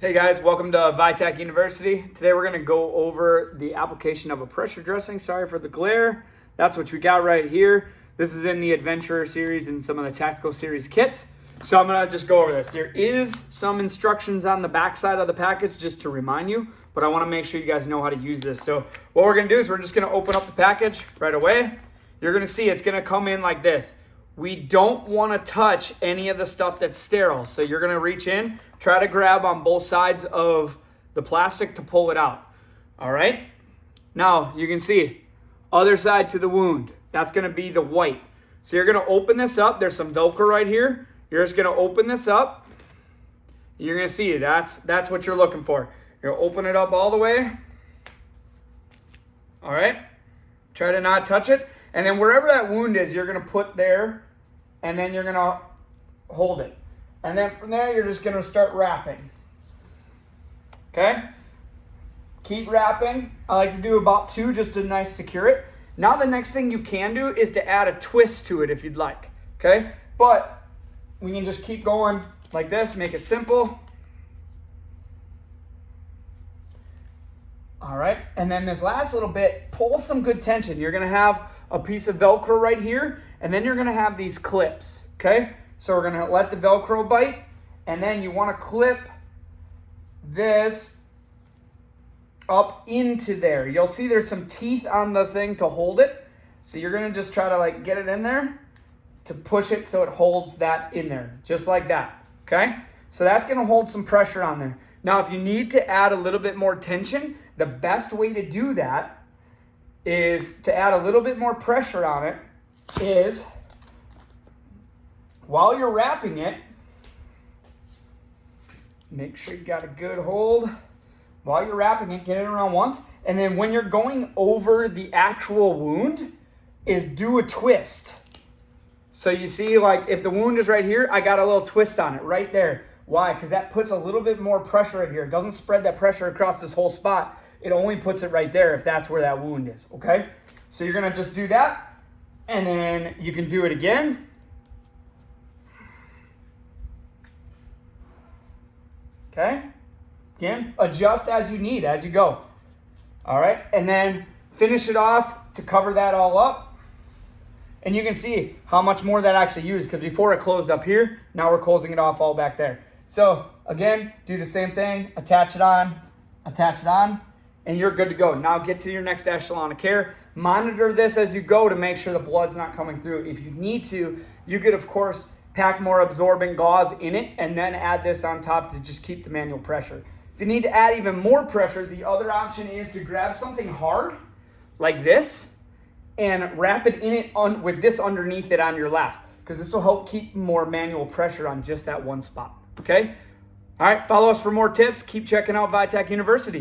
Hey guys, welcome to ViTAC University. Today we're going to go over the application of a pressure dressing. Sorry for the glare. That's what we got right here. This is in the Adventurer series and some of the Tactical series kits. So I'm going to just go over this. There is some instructions on the back side of the package just to remind you, but I want to make sure you guys know how to use this. So what we're going to do is we're just going to open up the package right away. You're going to see it's going to come in like this. We don't want to touch any of the stuff that's sterile. So you're going to reach in, try to grab on both sides of the plastic to pull it out. All right. Now you can see other side to the wound. That's going to be the white. So you're going to open this up. There's some Velcro right here. You're just going to open this up. You're going to see that's what you're looking for. You're going to open it up all the way. All right. Try to not touch it. And then wherever that wound is, you're going to put there. And then you're going to hold it. And then from there, you're just going to start wrapping. Okay? Keep wrapping. I like to do about 2 just to nice secure it. Now the next thing you can do is to add a twist to it if you'd like. Okay? But we can just keep going like this. Make it simple. All right. And then this last little bit, pull some good tension. You're going to have a piece of Velcro right here. And then you're going to have these clips, okay? So we're going to let the Velcro bite, and then you want to clip this up into there. You'll see there's some teeth on the thing to hold it. So you're going to just try to like get it in there to push it so it holds that in there, just like that, okay? So that's going to hold some pressure on there. Now, if you need to add a little bit more tension, the best way to do that is to add a little bit more pressure on it is while you're wrapping it, make sure you got a good hold. While you're wrapping it, get it around once. And then when you're going over the actual wound, is do a twist. So you see, like if the wound is right here, I got a little twist on it right there. Why? Because that puts a little bit more pressure in here. It doesn't spread that pressure across this whole spot. It only puts it right there if that's where that wound is, okay? So you're going to just do that. And then you can do it again. Okay? Again, adjust as you need, as you go. All right? And then finish it off to cover that all up. And you can see how much more that actually used, because before it closed up here, now we're closing it off all back there. So again, do the same thing, attach it on, and you're good to go. Now get to your next echelon of care. Monitor this as you go to make sure the blood's not coming through. If you need to, you could, of course, pack more absorbent gauze in it and then add this on top to just keep the manual pressure. If you need to add even more pressure, the other option is to grab something hard like this and wrap it in it with this underneath it on your lap, because this will help keep more manual pressure on just that one spot. Okay? All right, follow us for more tips. Keep checking out ViTAC University.